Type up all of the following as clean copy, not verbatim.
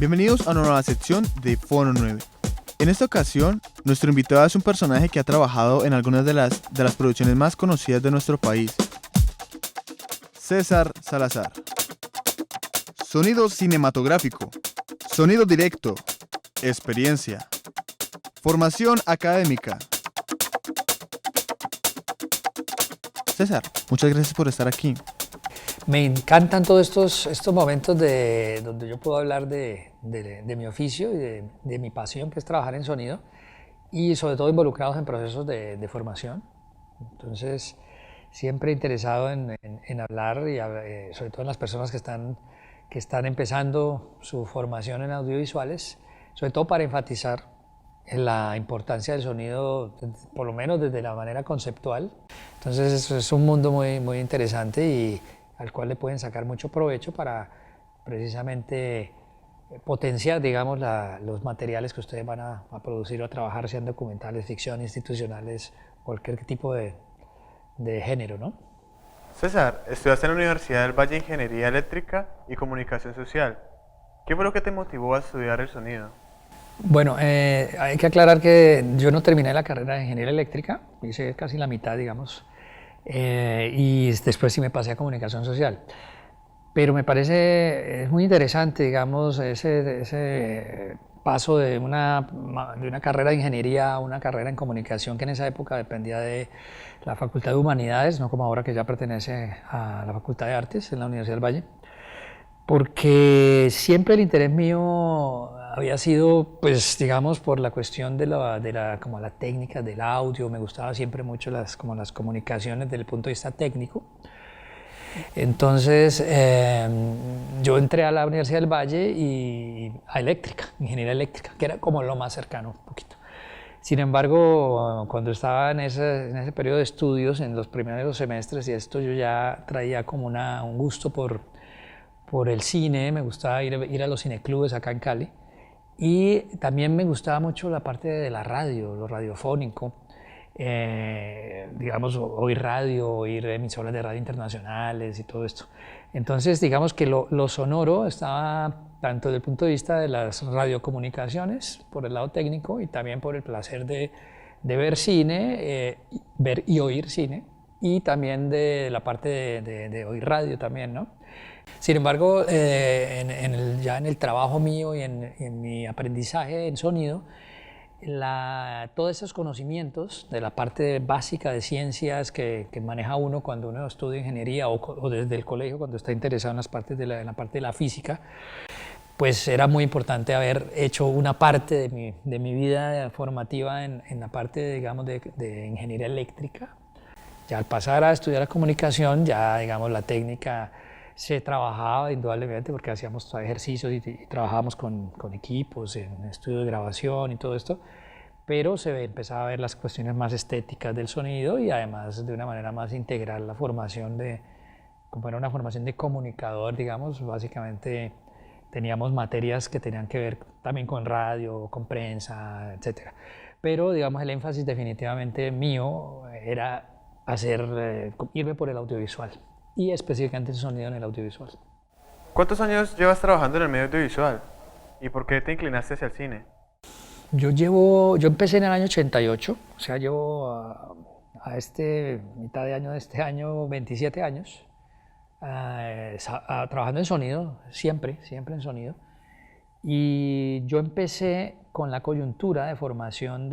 Bienvenidos a una nueva sección de Fono 9. En esta ocasión, nuestro invitado es un personaje que ha trabajado en algunas de las producciones más conocidas de nuestro país. César Salazar. Sonido cinematográfico, sonido directo, experiencia, formación académica. César, muchas gracias por estar aquí. Me encantan todos estos momentos donde yo puedo hablar de mi oficio y de mi pasión, que es trabajar en sonido, y sobre todo involucrados en procesos de formación. Entonces, siempre interesado en hablar, y sobre todo en las personas que están empezando su formación en audiovisuales, sobre todo para enfatizar en la importancia del sonido, por lo menos desde la manera conceptual. Entonces, es un mundo muy interesante y al cual le pueden sacar mucho provecho para precisamente potenciar, digamos, los materiales que ustedes van a producir o a trabajar, sean documentales, ficción, institucionales, cualquier tipo de género, ¿no? César, estudiaste en la Universidad del Valle Ingeniería Eléctrica y Comunicación Social. ¿Qué fue lo que te motivó a estudiar el sonido? Bueno, hay que aclarar que yo no terminé la carrera de Ingeniería Eléctrica, hice casi la mitad, digamos, y después sí me pasé a Comunicación Social. Pero me parece es muy interesante, digamos, ese paso de una carrera de ingeniería a una carrera en comunicación, que en esa época dependía de la Facultad de Humanidades, no como ahora que ya pertenece a la Facultad de Artes en la Universidad del Valle, porque siempre el interés mío había sido, pues, digamos, por la cuestión como la técnica del audio. Me gustaba siempre mucho las comunicaciones desde el punto de vista técnico. Entonces, yo entré a la Universidad del Valle y a eléctrica, ingeniería eléctrica, que era como lo más cercano un poquito. Sin embargo, cuando estaba en ese periodo de estudios, en los primeros semestres y esto, yo ya traía como un gusto por el cine. Me gustaba ir a los cineclubes acá en Cali, y también me gustaba mucho la parte de la radio, lo radiofónico. Digamos, oír radio, oír emisoras de radio internacionales y todo esto. Entonces, digamos que lo sonoro estaba tanto desde el punto de vista de las radiocomunicaciones, por el lado técnico, y también por el placer de ver cine, ver y oír cine, y también de la parte de oír radio también, ¿no? Sin embargo, ya en el trabajo mío y en mi aprendizaje en sonido, todos esos conocimientos de la parte básica de ciencias que maneja uno cuando uno estudia ingeniería, o desde el colegio cuando está interesado en en la parte de la física, pues era muy importante haber hecho una parte de mi vida formativa en la parte, digamos, de ingeniería eléctrica. Ya al pasar a estudiar la comunicación, ya, digamos, la técnica se trabajaba indudablemente, porque hacíamos ejercicios y trabajábamos con equipos en estudio de grabación y todo esto, pero se empezaba a ver las cuestiones más estéticas del sonido, y además de una manera más integral la formación como era una formación de comunicador, digamos, básicamente teníamos materias que tenían que ver también con radio, con prensa, etc. Pero, digamos, el énfasis definitivamente mío era irme por el audiovisual, y específicamente el sonido en el audiovisual. ¿Cuántos años llevas trabajando en el medio audiovisual? ¿Y por qué te inclinaste hacia el cine? Yo empecé en el año 88, o sea, llevo mitad de año de este año, 27 años, trabajando en sonido, siempre en sonido. Y yo empecé con la coyuntura de formación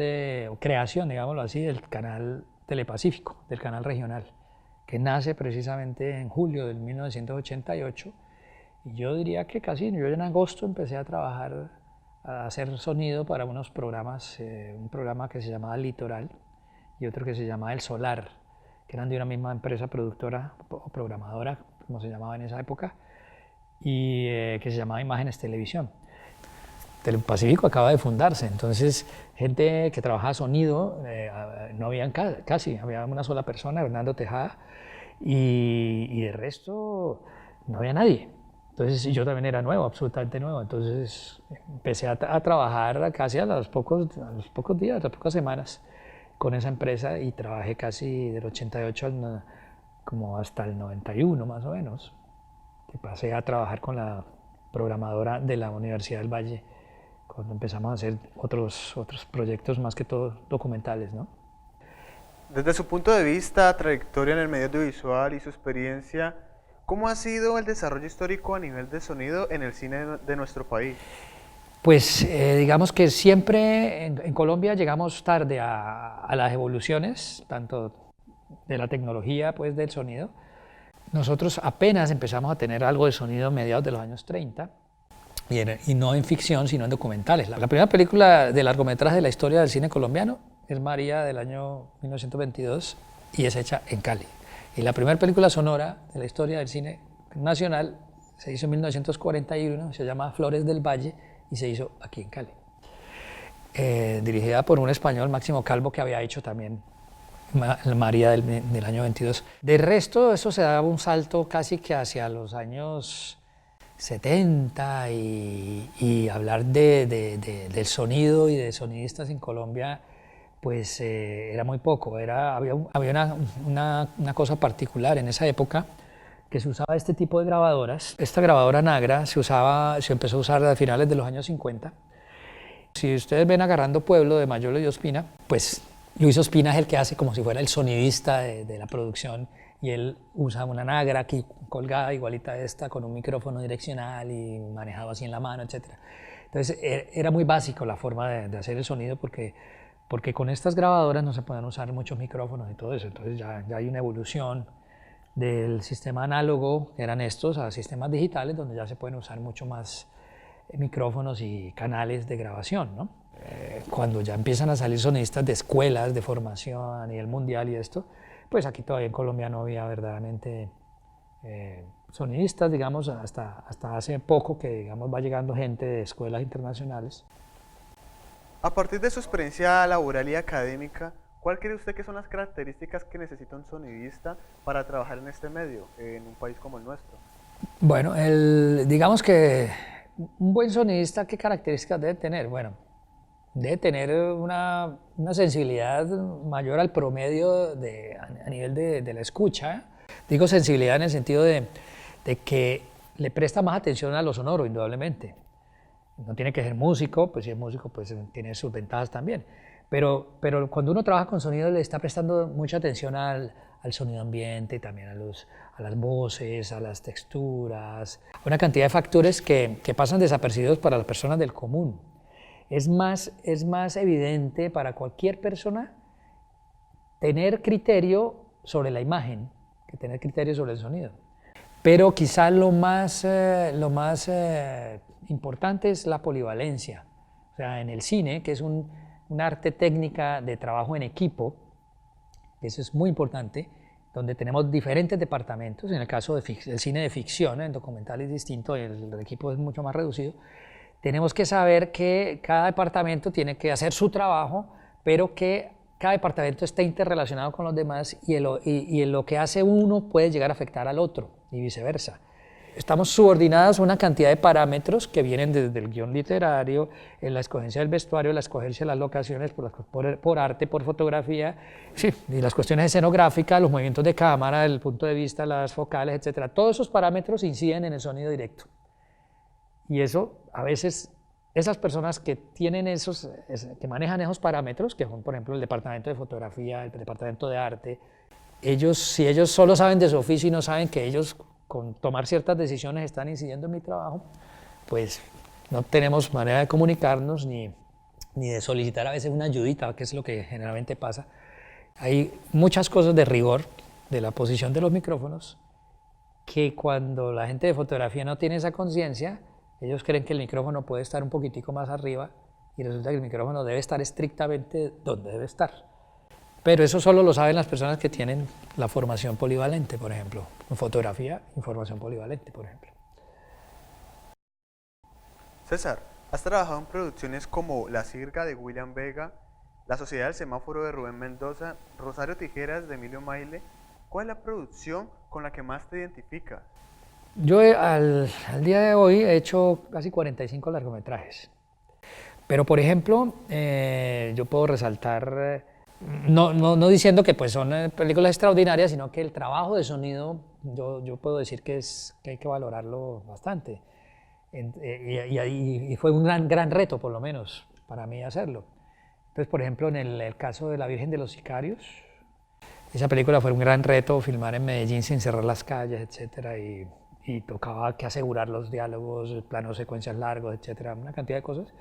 o creación, digámoslo así, del canal Telepacífico, del canal regional, que nace precisamente en julio del 1988. Y yo diría que yo en agosto empecé a trabajar, a hacer sonido para unos programas, un programa que se llamaba Litoral y otro que se llamaba El Solar, que eran de una misma empresa productora o programadora, como se llamaba en esa época, y que se llamaba Imágenes Televisión. Telepacífico acaba de fundarse, entonces gente que trabajaba sonido, no habían casi, había una sola persona, Hernando Tejada, y de resto no había nadie. Entonces yo también era nuevo, absolutamente nuevo, entonces empecé a trabajar casi a los pocos días, a las pocas semanas con esa empresa, y trabajé casi del 88 como hasta el 91 más o menos, que pasé a trabajar con la programadora de la Universidad del Valle, cuando empezamos a hacer otros proyectos más que todo documentales, ¿no? Desde su punto de vista, trayectoria en el medio audiovisual y su experiencia, ¿cómo ha sido el desarrollo histórico a nivel de sonido en el cine de nuestro país? Pues digamos que siempre en Colombia llegamos tarde a las evoluciones, tanto de la tecnología, pues del sonido. Nosotros apenas empezamos a tener algo de sonido a mediados de los años 30, y no en ficción, sino en documentales. La primera película de largometraje de la historia del cine colombiano es María, del año 1922, y es hecha en Cali. Y la primera película sonora de la historia del cine nacional se hizo en 1941, se llama Flores del Valle, y se hizo aquí en Cali. Dirigida por un español, Máximo Calvo, que había hecho también María del año 22. De resto, eso se daba un salto casi que hacia los años 70, y hablar del sonido y de sonidistas en Colombia, pues era muy poco. Había una cosa particular en esa época, que se usaba este tipo de grabadoras. Esta grabadora Nagra se empezó a usar a finales de los años 50. Si ustedes ven Agarrando Pueblo de Mayolo y Ospina, pues Luis Ospina es el que hace como si fuera el sonidista de la producción, y él usa una Nagra aquí colgada, igualita a esta, con un micrófono direccional y manejado así en la mano, etc. Entonces era muy básico la forma de hacer el sonido, porque con estas grabadoras no se pueden usar muchos micrófonos y todo eso. Entonces ya hay una evolución del sistema análogo, que eran estos, a sistemas digitales, donde ya se pueden usar mucho más micrófonos y canales de grabación, ¿no? Cuando ya empiezan a salir sonidistas de escuelas de formación a nivel mundial y esto, pues aquí todavía en Colombia no había verdaderamente sonidistas, digamos, hasta hace poco que, digamos, va llegando gente de escuelas internacionales. A partir de su experiencia laboral y académica, ¿cuál cree usted que son las características que necesita un sonidista para trabajar en este medio, en un país como el nuestro? Bueno, digamos que un buen sonidista, ¿qué características debe tener? Bueno, debe tener una sensibilidad mayor al promedio a nivel de la escucha. Digo sensibilidad en el sentido de que le presta más atención a lo sonoro, indudablemente. No tiene que ser músico, pues si es músico, pues tiene sus ventajas también. Pero cuando uno trabaja con sonido, le está prestando mucha atención al sonido ambiente, también a las voces, a las texturas, una cantidad de factores que pasan desapercibidos para las personas del común. Es más evidente para cualquier persona tener criterio sobre la imagen que tener criterio sobre el sonido. Pero quizá lo más importante es la polivalencia. O sea, en el cine, que es un arte técnica de trabajo en equipo, eso es muy importante, donde tenemos diferentes departamentos. En el caso del cine de ficción, en documental es distinto, el equipo es mucho más reducido. Tenemos que saber que cada departamento tiene que hacer su trabajo, pero que cada departamento está interrelacionado con los demás, y en lo que hace uno puede llegar a afectar al otro y viceversa. Estamos subordinados a una cantidad de parámetros que vienen desde el guión literario, en la escogencia del vestuario, la escogencia de las locaciones, por arte, por fotografía, sí, y las cuestiones escenográficas, los movimientos de cámara, el punto de vista, las focales, etc. Todos esos parámetros inciden en el sonido directo. Y eso, a veces, esas personas que tienen que manejan esos parámetros, que son, por ejemplo, el departamento de fotografía, el departamento de arte, si ellos solo saben de su oficio y no saben que ellos, con tomar ciertas decisiones, están incidiendo en mi trabajo, pues no tenemos manera de comunicarnos ni de solicitar a veces una ayudita, que es lo que generalmente pasa. Hay muchas cosas de rigor de la posición de los micrófonos, que cuando la gente de fotografía no tiene esa conciencia, ellos creen que el micrófono puede estar un poquitico más arriba, y resulta que el micrófono debe estar estrictamente donde debe estar. Pero eso solo lo saben las personas que tienen la formación polivalente, por ejemplo. En fotografía, información polivalente, por ejemplo. César, has trabajado en producciones como La Sirga de William Vega, La Sociedad del Semáforo de Rubén Mendoza, Rosario Tijeras de Emilio Maile. ¿Cuál es la producción con la que más te identificas? Yo al día de hoy he hecho casi 45 largometrajes. Pero, por ejemplo, yo puedo resaltar, no diciendo que pues son películas extraordinarias, sino que el trabajo de sonido, yo puedo decir que hay que valorarlo bastante. Y fue un gran reto, por lo menos, para mí hacerlo. Entonces, por ejemplo, en el caso de La Virgen de los Sicarios, esa película fue un gran reto, filmar en Medellín sin cerrar las calles, etcétera, y tocaba que asegurar los diálogos, planos secuencias largos, etcétera, una cantidad de cosas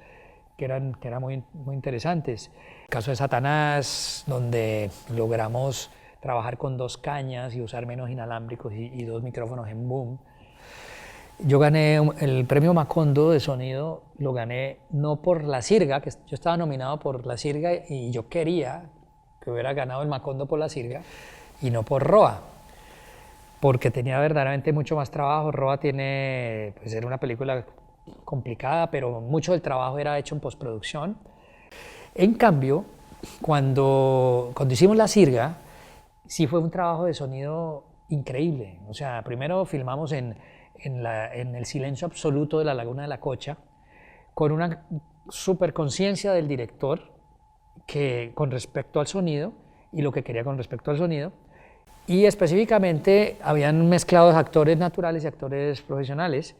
que eran muy interesantes. El caso de Satanás, donde logramos trabajar con 2 cañas y usar menos inalámbricos y 2 micrófonos en boom. Yo gané el premio Macondo de sonido, lo gané no por La Sirga, que yo estaba nominado por La Sirga y yo quería que hubiera ganado el Macondo por La Sirga y no por ROA, porque tenía verdaderamente mucho más trabajo. ROA tiene, pues era una película complicada, pero mucho del trabajo era hecho en postproducción. En cambio, cuando hicimos La Sirga, sí fue un trabajo de sonido increíble. O sea, primero filmamos en el silencio absoluto de la Laguna de la Cocha, con una super conciencia del director con respecto al sonido y lo que quería con respecto al sonido. Y específicamente habían mezclado actores naturales y actores profesionales.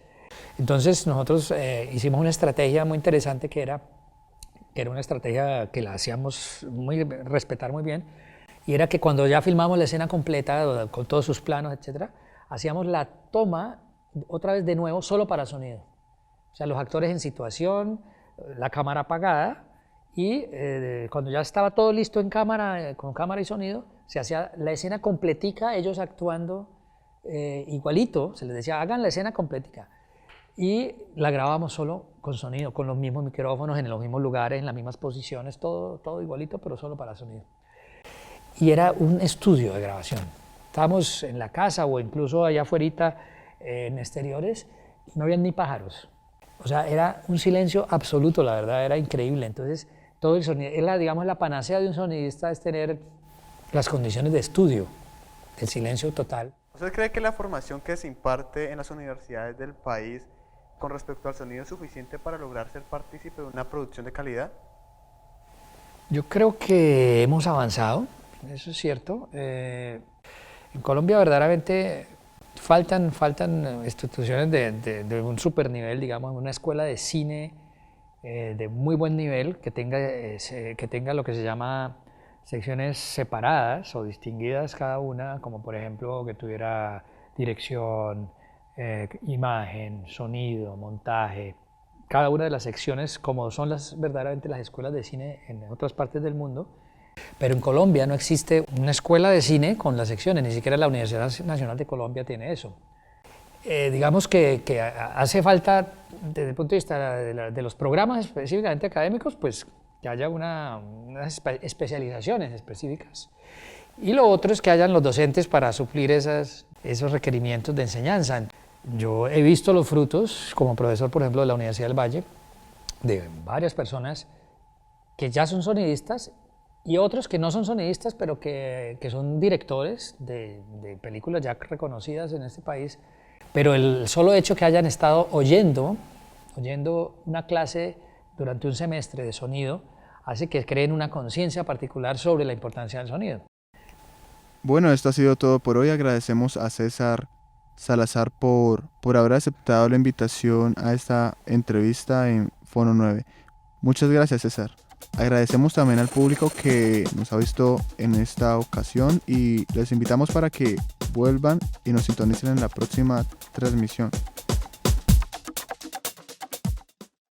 Entonces nosotros hicimos una estrategia muy interesante que era una estrategia que la hacíamos respetar muy bien, y era que cuando ya filmamos la escena completa con todos sus planos, etcétera, hacíamos la toma otra vez de nuevo solo para sonido. O sea, los actores en situación, la cámara apagada, y cuando ya estaba todo listo en cámara, con cámara y sonido, se hacía la escena completica, ellos actuando igualito, se les decía, hagan la escena completica. Y la grabábamos solo con sonido, con los mismos micrófonos, en los mismos lugares, en las mismas posiciones, todo igualito, pero solo para sonido. Y era un estudio de grabación. Estábamos en la casa o incluso allá afuera en exteriores, no había ni pájaros. O sea, era un silencio absoluto, la verdad, era increíble. Entonces, todo el sonido, digamos, la panacea de un sonidista es tener las condiciones de estudio, el silencio total. ¿Usted cree que la formación que se imparte en las universidades del país con respecto al sonido es suficiente para lograr ser partícipe de una producción de calidad? Yo creo que hemos avanzado, eso es cierto. En Colombia verdaderamente faltan instituciones de un super nivel, digamos, una escuela de cine de muy buen nivel que tenga lo que se llama secciones separadas o distinguidas cada una, como por ejemplo que tuviera dirección, imagen, sonido, montaje, cada una de las secciones como son verdaderamente las escuelas de cine en otras partes del mundo. Pero en Colombia no existe una escuela de cine con las secciones, ni siquiera la Universidad Nacional de Colombia tiene eso. Digamos que hace falta, desde el punto de vista de los programas específicamente académicos, pues que haya unas especializaciones específicas. Y lo otro es que hayan los docentes para suplir esos requerimientos de enseñanza. Yo he visto los frutos, como profesor, por ejemplo, de la Universidad del Valle, de varias personas que ya son sonidistas y otros que no son sonidistas, pero que son directores de películas ya reconocidas en este país. Pero el solo hecho que hayan estado oyendo una clase durante un semestre de sonido hace que creen una conciencia particular sobre la importancia del sonido. Bueno, esto ha sido todo por hoy. Agradecemos a César Salazar por haber aceptado la invitación a esta entrevista en Fono 9. Muchas gracias, César. Agradecemos también al público que nos ha visto en esta ocasión y les invitamos para que vuelvan y nos sintonicen en la próxima transmisión.